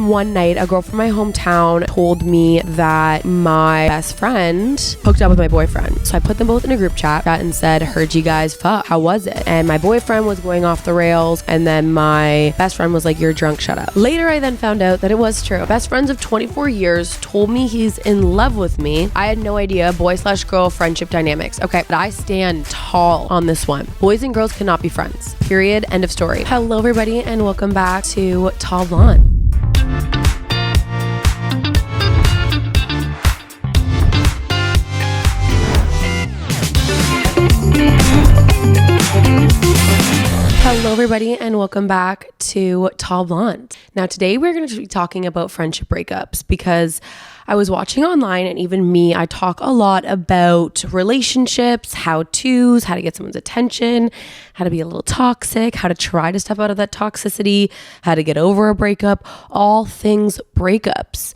one night, a girl from my hometown told me that my best friend hooked up with my boyfriend. So I put them both in a group chat and said, heard you guys fuck. How was it? And my boyfriend was going off the rails. And then my best friend was like, you're drunk, shut up. Later, I then found out that it was true. Best friends of 24 years told me he's in love with me. I had no idea boy/girl friendship dynamics. Okay, but I stand tall on this one. Boys and girls cannot be friends. Period. End of story. Hello, everybody, and welcome back to Tall Blonde. Hello, everybody, and welcome back to Tall Blonde. Now, today we're going to be talking about friendship breakups because I was watching online, and even me, I talk a lot about relationships, how-tos, how to get someone's attention, how to be a little toxic, how to try to step out of that toxicity, how to get over a breakup, all things breakups.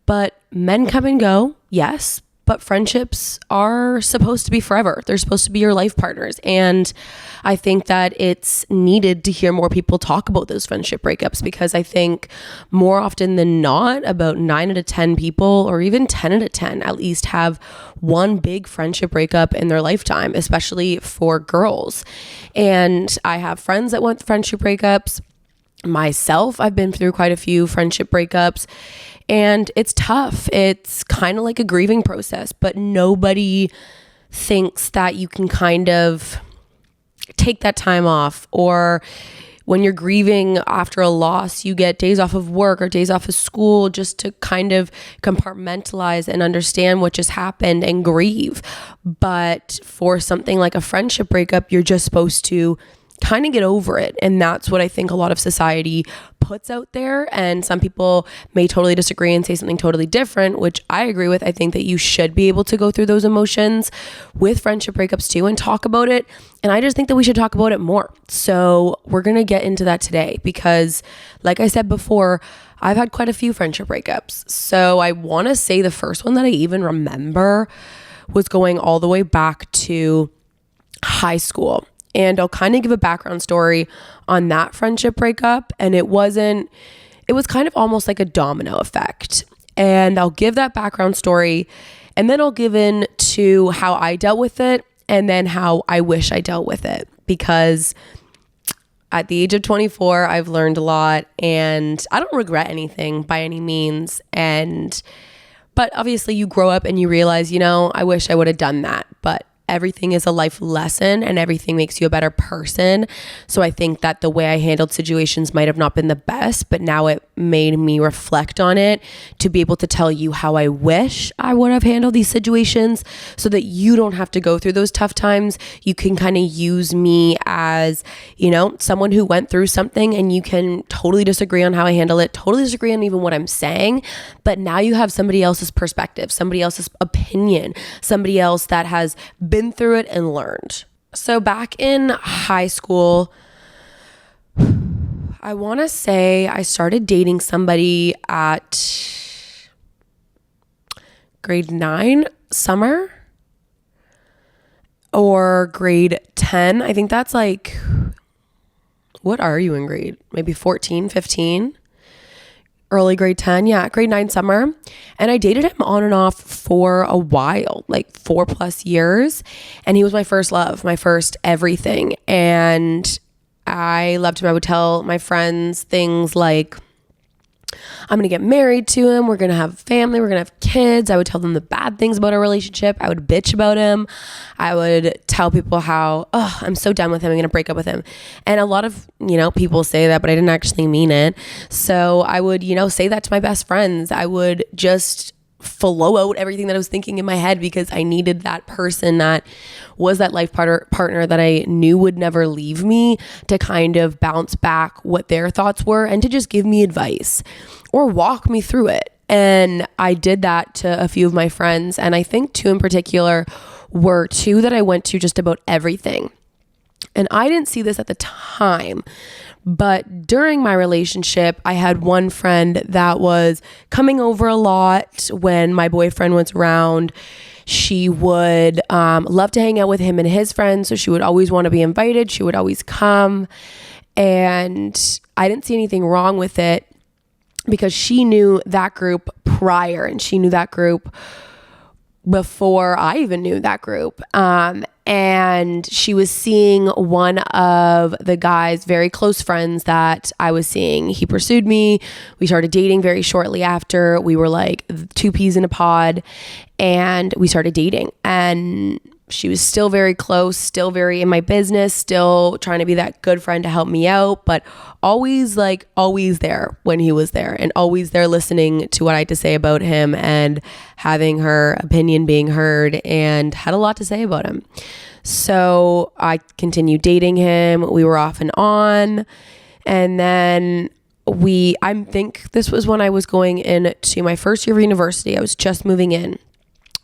But men come and go, yes, but friendships are supposed to be forever. They're supposed to be your life partners. And I think that it's needed to hear more people talk about those friendship breakups, because I think more often than not, about 9 out of 10 people, or even 10 out of 10 at least, have one big friendship breakup in their lifetime, especially for girls. And I have friends that went through friendship breakups. Myself, I've been through quite a few friendship breakups. And it's tough. It's kind of like a grieving process, but nobody thinks that you can kind of take that time off. Or when you're grieving after a loss, you get days off of work or days off of school just to kind of compartmentalize and understand what just happened and grieve. But for something like a friendship breakup, you're just supposed to kind of get over it. And that's what I think a lot of society puts out there. And some people may totally disagree and say something totally different, which I agree with. I think that you should be able to go through those emotions with friendship breakups too and talk about it. And I just think that we should talk about it more. So we're going to get into that today because, like I said before, I've had quite a few friendship breakups. So I want to say the first one that I even remember was going all the way back to high school. And I'll kind of give a background story on that friendship breakup. And it was kind of almost like a domino effect. And I'll give that background story, and then I'll give in to how I dealt with it, and then how I wish I dealt with it. Because at the age of 24, I've learned a lot, and I don't regret anything by any means. But obviously you grow up and you realize, I wish I would have done that. But everything is a life lesson, and everything makes you a better person. So I think that the way I handled situations might have not been the best, but now it made me reflect on it to be able to tell you how I wish I would have handled these situations, so that you don't have to go through those tough times. You can kind of use me as, someone who went through something, and you can totally disagree on how I handle it, totally disagree on even what I'm saying. But now you have somebody else's perspective, somebody else's opinion, somebody else that has been through it and learned. So back in high school, I want to say I started dating somebody at grade 9 summer or grade 10. I think that's like, what are you in grade? Maybe 14, 15? Early grade 10, yeah, grade 9 summer. And I dated him on and off for a while, like 4+ years. And he was my first love, my first everything. And I loved him. I would tell my friends things like, I'm going to get married to him. We're going to have a family. We're going to have kids. I would tell them the bad things about our relationship. I would bitch about him. I would tell people how, I'm so done with him. I'm going to break up with him. And a lot of, people say that, but I didn't actually mean it. So I would, say that to my best friends. I would just flow out everything that I was thinking in my head, because I needed that person that was that life partner that I knew would never leave me, to kind of bounce back what their thoughts were and to just give me advice or walk me through it. And I did that to a few of my friends. And I think 2 in particular were 2 that I went to just about everything. And I didn't see this at the time, but during my relationship, I had one friend that was coming over a lot when my boyfriend was around. She would love to hang out with him and his friends, so she would always want to be invited. She would always come, and I didn't see anything wrong with it. because she knew that group prior, and she knew that group before I even knew that group. And she was seeing one of the guy's very close friends that I was seeing. He pursued me. We started dating very shortly after. We were like two peas in a pod, and we started dating. And she was still very close, still very in my business, still trying to be that good friend to help me out, but always there when he was there, and always there listening to what I had to say about him and having her opinion being heard, and had a lot to say about him. So I continued dating him. We were off and on. And then I think this was when I was going into my first year of university. I was just moving in.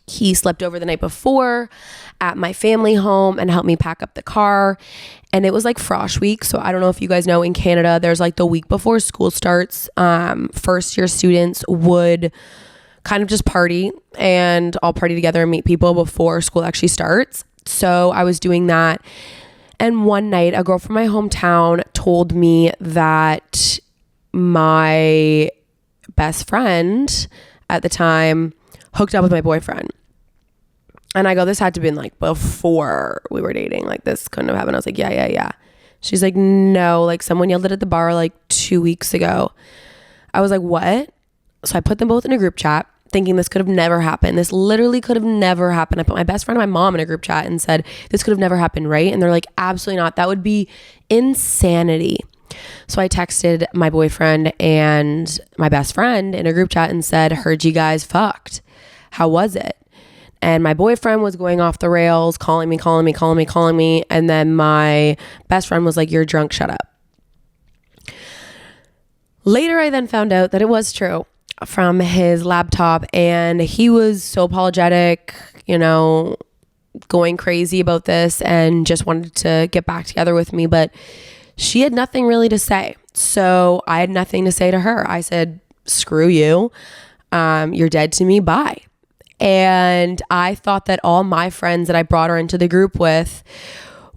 He slept over the night before at my family home and helped me pack up the car. And it was like frosh week. So I don't know if you guys know, in Canada, there's like the week before school starts, first year students would kind of just party and all party together and meet people before school actually starts. So I was doing that. And one night, a girl from my hometown told me that my best friend at the time hooked up with my boyfriend. And I go, this had to have been like before we were dating. Like, this couldn't have happened. I was like, yeah. She's like, no, like someone yelled it at the bar like 2 weeks ago. I was like, what? So I put them both in a group chat, thinking this could have never happened. This literally could have never happened. I put my best friend and my mom in a group chat and said, this could have never happened, right? And they're like, absolutely not. That would be insanity. So I texted my boyfriend and my best friend in a group chat and said, heard you guys fucked. How was it? And my boyfriend was going off the rails, calling me. And then my best friend was like, you're drunk, shut up. Later, I then found out that it was true from his laptop, and he was so apologetic, going crazy about this and just wanted to get back together with me. But she had nothing really to say. So I had nothing to say to her. I said, screw you. You're dead to me. Bye. And I thought that all my friends that I brought her into the group with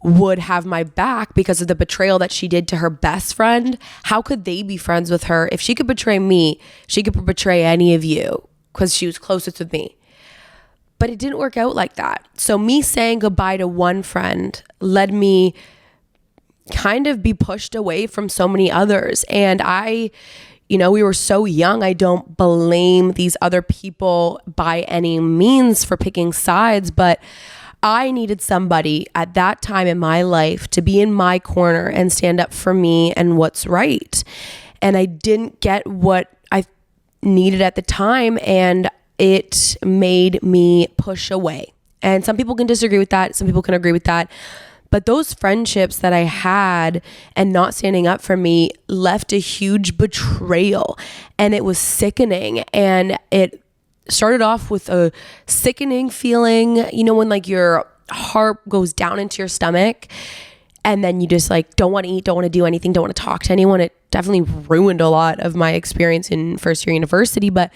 would have my back because of the betrayal that she did to her best friend. How could they be friends with her? If she could betray me, she could betray any of you because she was closest with me. But it didn't work out like that. So me saying goodbye to one friend led me kind of be pushed away from so many others. And we were so young. I don't blame these other people by any means for picking sides, but I needed somebody at that time in my life to be in my corner and stand up for me and what's right. And I didn't get what I needed at the time, and it made me push away. And some people can disagree with that. Some people can agree with that. But those friendships that I had and not standing up for me left a huge betrayal, and it was sickening. And it started off with a sickening feeling, when like your heart goes down into your stomach and then you just like don't want to eat, don't want to do anything, don't want to talk to anyone. It definitely ruined a lot of my experience in first year university, but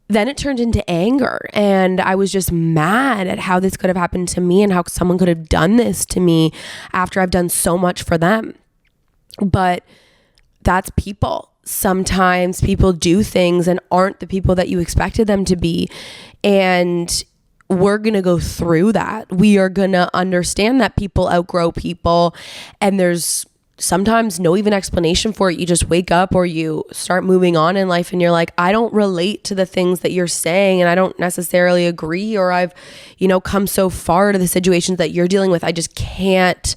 then it turned into anger, and I was just mad at how this could have happened to me and how someone could have done this to me after I've done so much for them. But that's people. Sometimes people do things and aren't the people that you expected them to be. And we're going to go through that. We are going to understand that people outgrow people, and there's sometimes no even explanation for it. You just wake up or you start moving on in life and you're like, I don't relate to the things that you're saying, and I don't necessarily agree, or I've, come so far to the situations that you're dealing with. I can't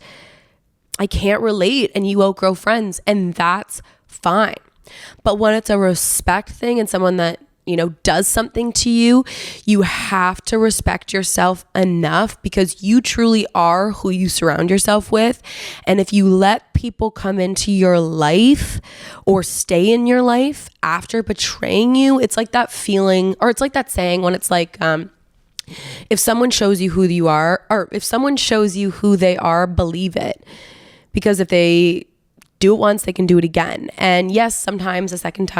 relate, and you outgrow friends, and that's fine. But when it's a respect thing and someone that, does something to you, you have to respect yourself enough, because you truly are who you surround yourself with. And if you let people come into your life or stay in your life after betraying you, it's like that feeling, or it's like that saying when it's like, if someone shows you who you are, or if someone shows you who they are, believe it. Because if they do it once, they can do it again. And yes, sometimes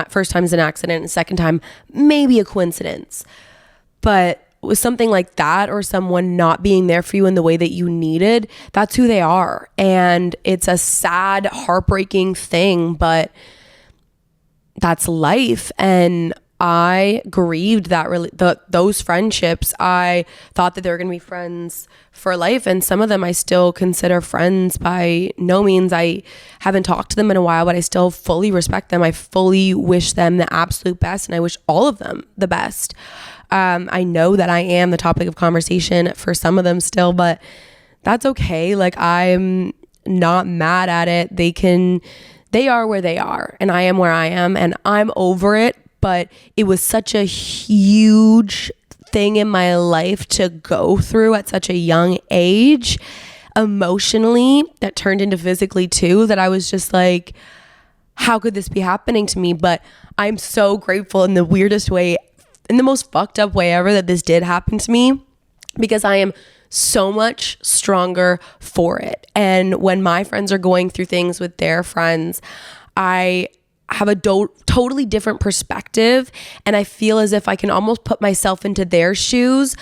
first time is an accident, and second time maybe a coincidence. But with something like that, or someone not being there for you in the way that you needed, that's who they are. And it's a sad, heartbreaking thing, but that's life. And I grieved that those friendships. I thought that they were going to be friends for life, and some of them I still consider friends. By no means I haven't talked to them in a while, but I still fully respect them. I fully wish them the absolute best, and I wish all of them the best. I know that I am the topic of conversation for some of them still, but that's okay. Like, I'm not mad at it. They are where they are, and I am where I am, and I'm over it. But it was such a huge thing in my life to go through at such a young age, emotionally, that turned into physically too, that I was just like, how could this be happening to me? But I'm so grateful in the weirdest way, in the most fucked up way ever, that this did happen to me, because I am so much stronger for it. And when my friends are going through things with their friends, I have a totally different perspective, and I feel as if I can almost put myself into their shoes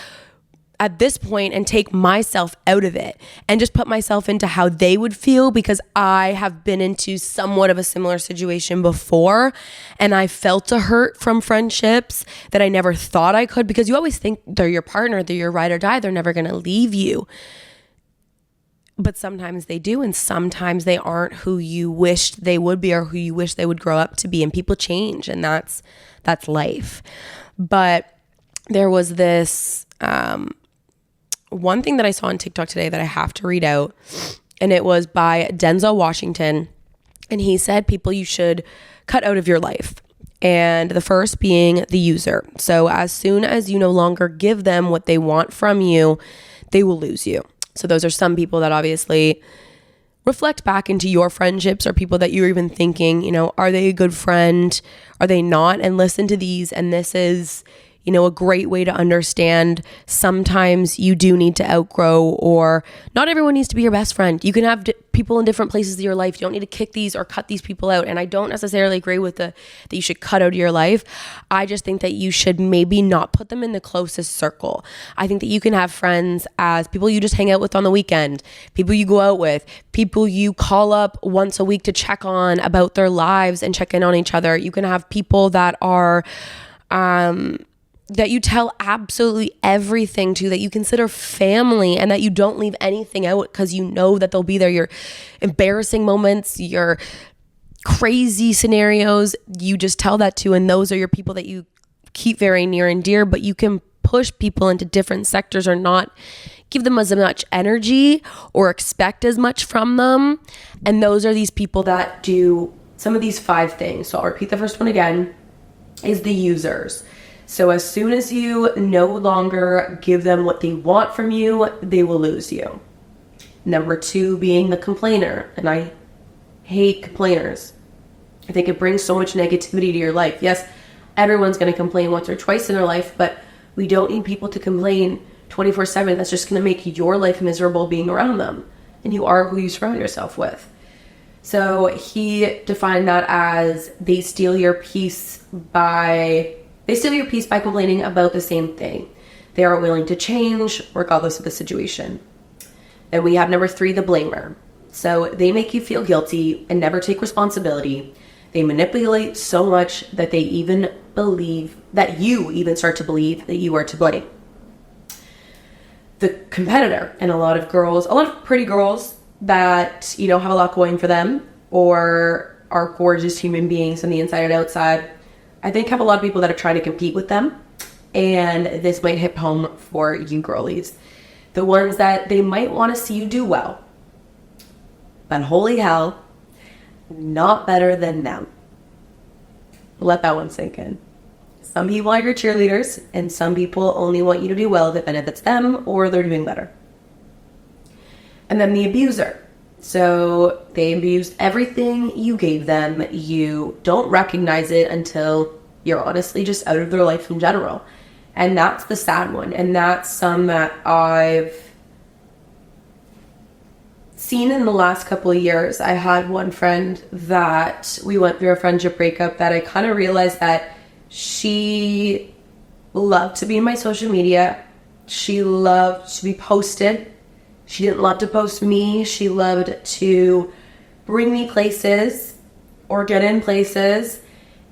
at this point and take myself out of it and just put myself into how they would feel, because I have been into somewhat of a similar situation before, and I felt a hurt from friendships that I never thought I could, because you always think they're your partner, they're your ride or die, they're never going to leave you. But sometimes they do, and sometimes they aren't who you wished they would be or who you wish they would grow up to be, and people change, and that's life. But there was this one thing that I saw on TikTok today that I have to read out, and it was by Denzel Washington, and he said people you should cut out of your life. And the first being the user. So as soon as you no longer give them what they want from you, they will lose you. So those are some people that obviously reflect back into your friendships, or people that you're even thinking, you know, are they a good friend? Are they not? And listen to these. And this is, you know, a great way to understand sometimes you do need to outgrow, or not everyone needs to be your best friend. You can have people in different places of your life. You don't need to kick these or cut these people out. And I don't necessarily agree with that you should cut out of your life. I just think that you should maybe not put them in the closest circle. I think that you can have friends as people you just hang out with on the weekend, people you go out with, people you call up once a week to check on about their lives and check in on each other. You can have people that are, that you tell absolutely everything to, that you consider family, and that you don't leave anything out because you know that they'll be there. Your embarrassing moments, your crazy scenarios, you just tell that to, and those are your people that you keep very near and dear. But you can push people into different sectors, or not give them as much energy or expect as much from them. And those are these people that do some of these 5 things. So I'll repeat the first one again, is the users. So as soon as you no longer give them what they want from you, they will lose you. Number 2 being the complainer. And I hate complainers. I think it brings so much negativity to your life. Yes, everyone's going to complain once or twice in their life, but we don't need people to complain 24/7. That's just going to make your life miserable being around them. And you are who you surround yourself with. So he defined that as they steal your peace by complaining about the same thing. They aren't willing to change regardless of the situation. And we have number 3, the blamer. So they make you feel guilty and never take responsibility. They manipulate so much that they even believe that you even start to believe that you are to blame. The competitor, and a lot of pretty girls that, you know, have a lot going for them, or are gorgeous human beings on the inside and outside, I think have a lot of people that are trying to compete with them. And this might hit home for you girlies. The ones that they might want to see you do well, but holy hell, not better than them. Let that one sink in. Some people are your cheerleaders, and some people only want you to do well if it benefits them or they're doing better. And then the abuser. So they abused everything you gave them. You don't recognize it until you're honestly just out of their life in general. And that's the sad one. And that's some that I've seen in the last couple of years. I had one friend that we went through a friendship breakup that I kind of realized that she loved to be in my social media. She loved to be posted. She didn't love to post me. She loved to bring me places or get in places.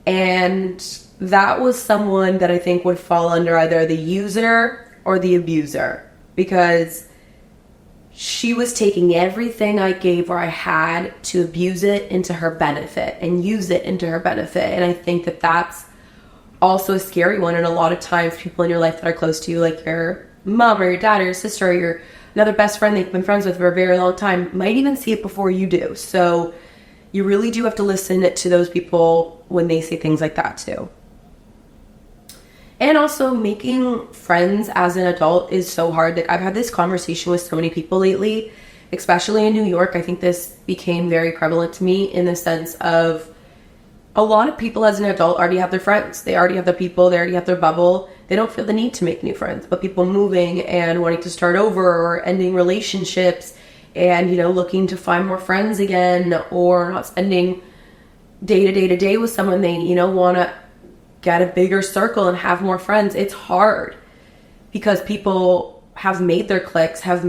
And that was someone that I think would fall under either the user or the abuser, because she was taking everything I gave or I had to abuse it into her benefit and use it into her benefit. And I think that that's also a scary one. And a lot of times people in your life that are close to you, like your mom or your dad or your sister or your another best friend that you've been friends with for a very long time, might even see it before you do. So you really do have to listen to those people when they say things like that too. And also, making friends as an adult is so hard. Like, I've had this conversation with so many people lately, especially in New York. I think this became very prevalent to me in the sense of a lot of people as an adult already have their friends. They already have their people. They already have their bubble. They don't feel the need to make new friends. But people moving and wanting to start over or ending relationships and, you know, looking to find more friends again, or not spending day to day with someone, they, you know, want to get a bigger circle and have more friends. It's hard because people have made their cliques, or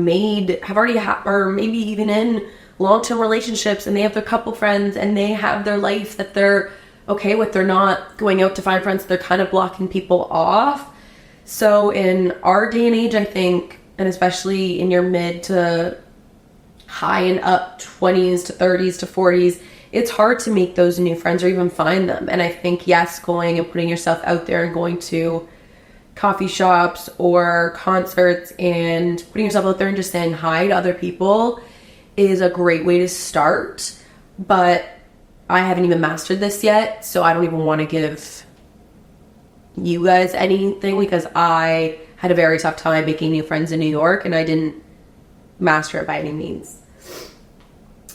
maybe even in long-term relationships, and they have their couple friends and they have their life that they're okay with. They're not going out to find friends. They're kind of blocking people off. So in our day and age, I think, and especially in your mid to high and up 20s to 30s to 40s, it's hard to make those new friends or even find them. And I think, yes, going and putting yourself out there and going to coffee shops or concerts and putting yourself out there and just saying hi to other people is a great way to start. But I haven't even mastered this yet, so I don't even want to give you guys anything, because I had a very tough time making new friends in New York and I didn't master it by any means.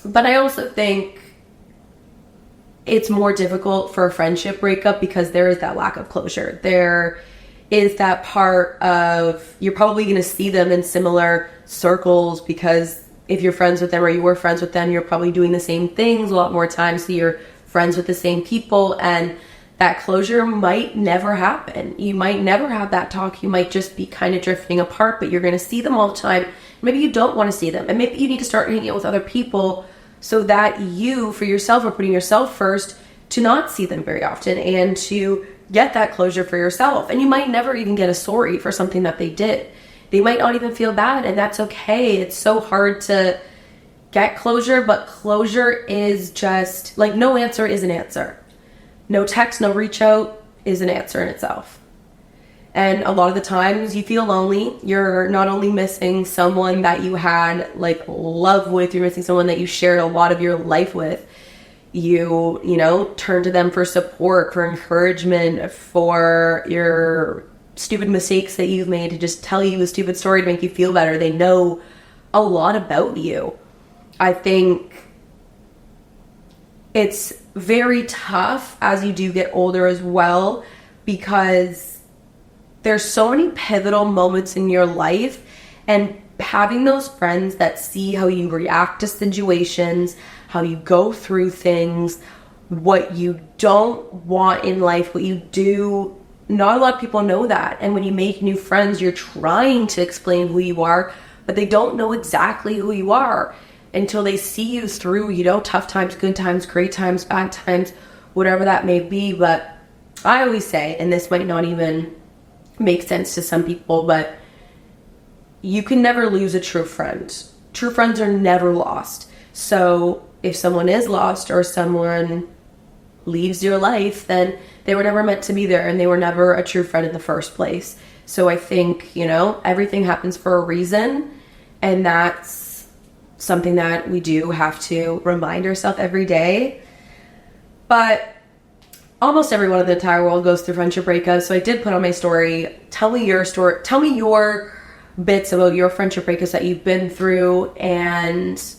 But I also think it's more difficult for a friendship breakup because there is that lack of closure. There is that part of, you're probably going to see them in similar circles, because if you're friends with them or you were friends with them, you're probably doing the same things a lot more times. So you're friends with the same people, and that closure might never happen. You might never have that talk. You might just be kind of drifting apart, but you're going to see them all the time. Maybe you don't want to see them, and maybe you need to start hanging out with other people so that you, for yourself, are putting yourself first to not see them very often and to get that closure for yourself. And you might never even get a sorry for something that they did. They might not even feel bad, and that's okay. It's so hard to get closure, but closure is just, like, no answer is an answer. No text, no reach out is an answer in itself. And a lot of the times you feel lonely. You're not only missing someone that you had, like, love with, you're missing someone that you shared a lot of your life with. You know, turn to them for support, for encouragement, for your stupid mistakes that you've made, to just tell you a stupid story to make you feel better. They know a lot about you. I think it's very tough as you do get older as well, because there's so many pivotal moments in your life, and having those friends that see how you react to situations, how you go through things, what you don't want in life, what you do. Not a lot of people know that. And when you make new friends, you're trying to explain who you are, but they don't know exactly who you are until they see you through, you know, tough times, good times, great times, bad times, whatever that may be. But I always say, and this might not even make sense to some people, but you can never lose a true friend. True friends are never lost. So if someone is lost or someone leaves your life, then they were never meant to be there, and they were never a true friend in the first place. So I think, you know, everything happens for a reason, and that's something that we do have to remind ourselves every day. But almost everyone in the entire world goes through friendship breakups. So I did put on my story, tell me your story, tell me your bits about your friendship breakups that you've been through, and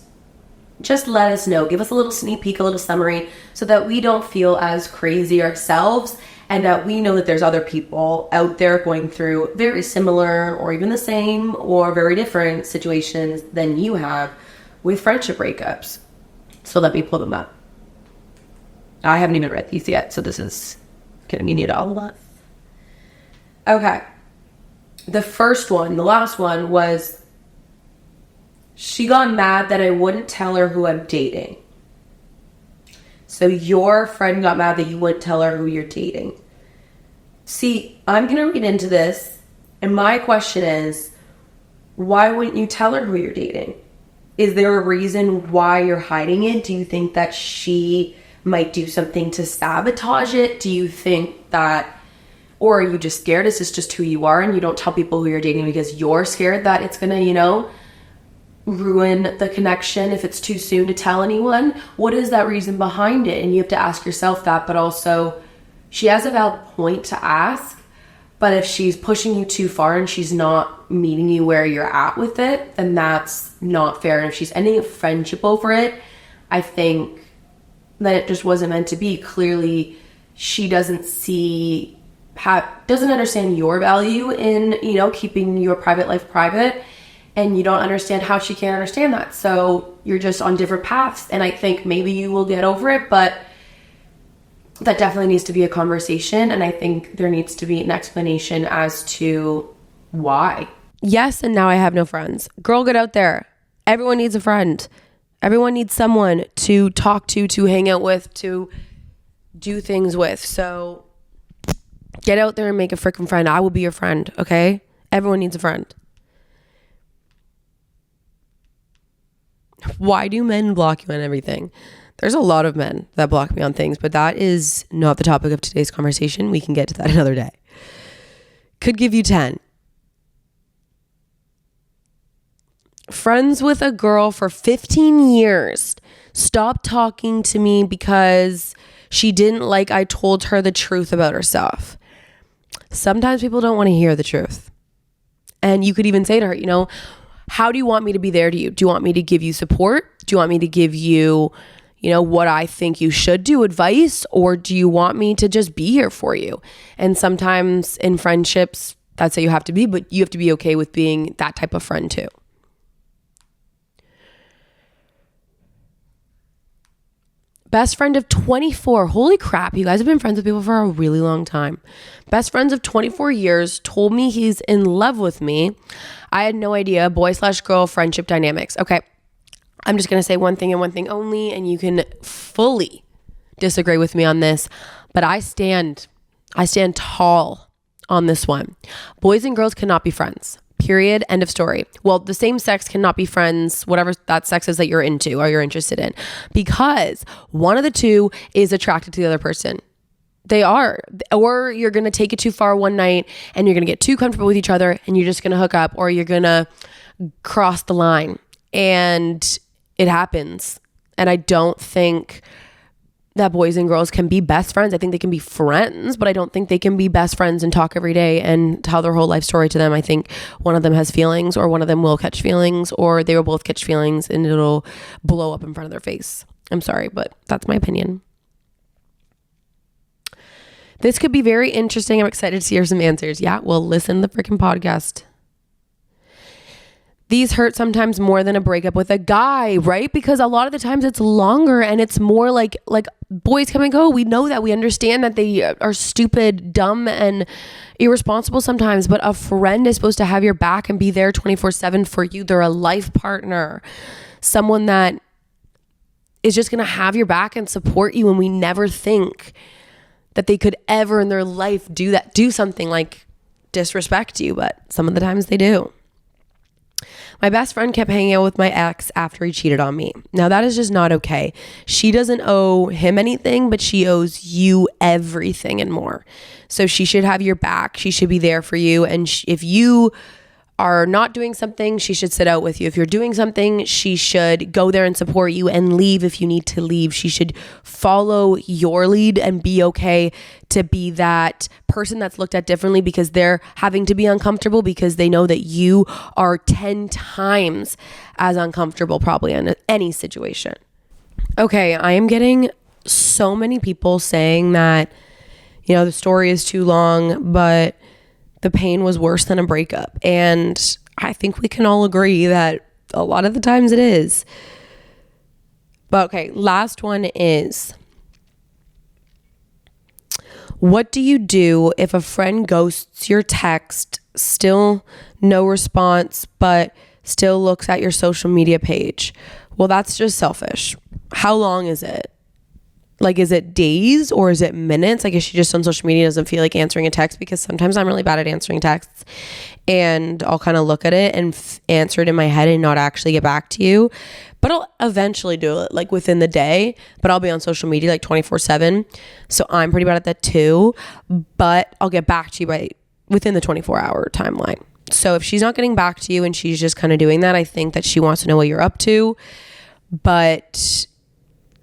just let us know. Give us a little sneak peek, a little summary, so that we don't feel as crazy ourselves, and that we know that there's other people out there going through very similar or even the same or very different situations than you have with friendship breakups. So let me pull them up. I haven't even read these yet, so this is getting me need all of that. Okay. The first one, the last one, was she got mad that I wouldn't tell her who I'm dating. So your friend got mad that you wouldn't tell her who you're dating. See, I'm going to read into this, and my question is, why wouldn't you tell her who you're dating? Is there a reason why you're hiding it? Do you think that she might do something to sabotage it? Do you think that, or are you just scared? Is this just who you are and you don't tell people who you're dating because you're scared that it's going to, ruin the connection if it's too soon to tell anyone? What is that reason behind it? And you have to ask yourself that, but also she has a valid point to ask. But if she's pushing you too far and she's not meeting you where you're at with it, then that's not fair. And if she's ending a friendship over it, I think that it just wasn't meant to be. Clearly, she doesn't doesn't understand your value in, keeping your private life private. And you don't understand how she can't understand that. So you're just on different paths. And I think maybe you will get over it, but that definitely needs to be a conversation, and I think there needs to be an explanation as to why. Yes, and now I have no friends. Girl, get out there. Everyone needs a friend. Everyone needs someone to talk to hang out with, to do things with. So get out there and make a freaking friend. I will be your friend, okay? Everyone needs a friend. Why do men block you on everything? There's a lot of men that block me on things, but that is not the topic of today's conversation. We can get to that another day. Could give you 10. Friends with a girl for 15 years. Stopped talking to me because she didn't like I told her the truth about herself. Sometimes people don't want to hear the truth. And you could even say to her, how do you want me to be there to you? Do you want me to give you support? Do you want me to give you what I think you should do, advice, or do you want me to just be here for you? And sometimes in friendships, that's how you have to be, but you have to be okay with being that type of friend too. Best friend of 24. Holy crap, you guys have been friends with people for a really long time. Best friends of 24 years told me he's in love with me. I had no idea. Boy/girl friendship dynamics. Okay. I'm just going to say one thing and one thing only, and you can fully disagree with me on this, but I stand tall on this one. Boys and girls cannot be friends. Period. End of story. Well, the same sex cannot be friends, whatever that sex is that you're into or you're interested in, because one of the two is attracted to the other person. They are. Or you're going to take it too far one night and you're going to get too comfortable with each other and you're just going to hook up, or you're going to cross the line. And it happens. And I don't think that boys and girls can be best friends. I think they can be friends, but I don't think they can be best friends and talk every day and tell their whole life story to them. I think one of them has feelings, or one of them will catch feelings, or they will both catch feelings and it'll blow up in front of their face. I'm sorry, but that's my opinion. This could be very interesting. I'm excited to hear some answers. Yeah, well, listen to the freaking podcast. These hurt sometimes more than a breakup with a guy, right? Because a lot of the times it's longer and it's more like boys come and go. We know that. We understand that they are stupid, dumb, and irresponsible sometimes. But a friend is supposed to have your back and be there 24/7 for you. They're a life partner. Someone that is just going to have your back and support you. And we never think that they could ever in their life do something like disrespect you. But some of the times they do. My best friend kept hanging out with my ex after he cheated on me. Now that is just not okay. She doesn't owe him anything, but she owes you everything and more. So she should have your back. She should be there for you. And if you are not doing something, she should sit out with you. If you're doing something, she should go there and support you and leave if you need to leave. She should follow your lead and be okay to be that person that's looked at differently because they're having to be uncomfortable because they know that you are 10 times as uncomfortable probably in any situation. Okay, I am getting so many people saying that, the story is too long, but the pain was worse than a breakup. And I think we can all agree that a lot of the times it is. But okay, last one is, what do you do if a friend ghosts your text, still no response, but still looks at your social media page? Well, that's just selfish. How long is it? Like, is it days or is it minutes? Like, is she just on social media, doesn't feel like answering a text? Because sometimes I'm really bad at answering texts, and I'll kind of look at it and answer it in my head and not actually get back to you. But I'll eventually do it, like within the day. But I'll be on social media like 24/7. So I'm pretty bad at that too. But I'll get back to you within the 24-hour timeline. So if she's not getting back to you and she's just kind of doing that, I think that she wants to know what you're up to. But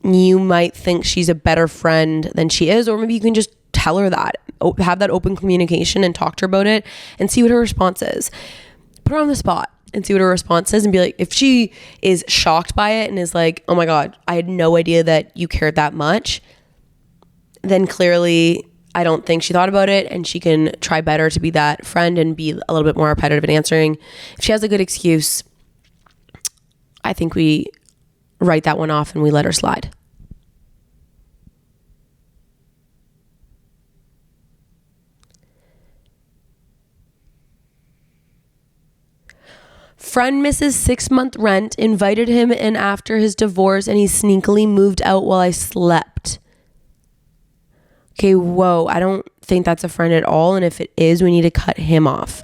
you might think she's a better friend than she is, or maybe you can just tell her that, have that open communication and talk to her about it and see what her response is. Put her on the spot and see what her response is and be like, if she is shocked by it and is like, oh my God, I had no idea that you cared that much, then clearly I don't think she thought about it, and she can try better to be that friend and be a little bit more repetitive in answering. If she has a good excuse, I think we write that one off and we let her slide. Friend misses 6-month rent, invited him in after his divorce, and he sneakily moved out while I slept. Okay, whoa, I don't think that's a friend at all, and if it is, we need to cut him off.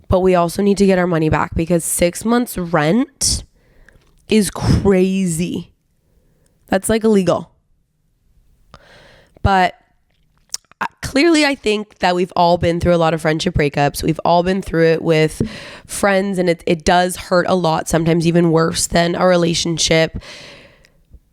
But we also need to get our money back, because 6 months rent is crazy. That's like illegal. But clearly, I think that we've all been through a lot of friendship breakups. We've all been through it with friends, and it does hurt a lot, sometimes even worse than a relationship.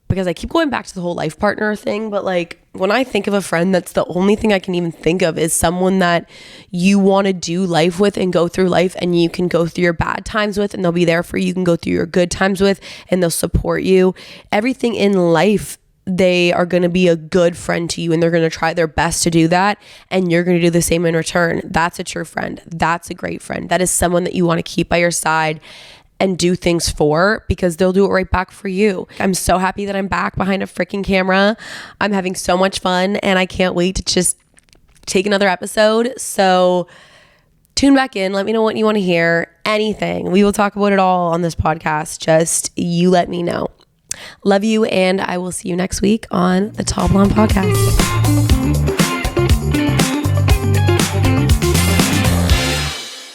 Because I keep going back to the whole life partner thing, but like when I think of a friend, that's the only thing I can even think of, is someone that you want to do life with and go through life, and you can go through your bad times with, and they'll be there for you. You can go through your good times with, and they'll support you. Everything in life, they are going to be a good friend to you, and they're going to try their best to do that, and you're going to do the same in return. That's a true friend. That's a great friend. That is someone that you want to keep by your side and do things for, because they'll do it right back for you. I'm so happy that I'm back behind a freaking camera. I'm having so much fun, and I can't wait to just take another episode. So tune back in. Let me know what you want to hear. Anything. We will talk about it all on this podcast. Just you let me know. Love you, and I will see you next week on the Tall Blonde Podcast.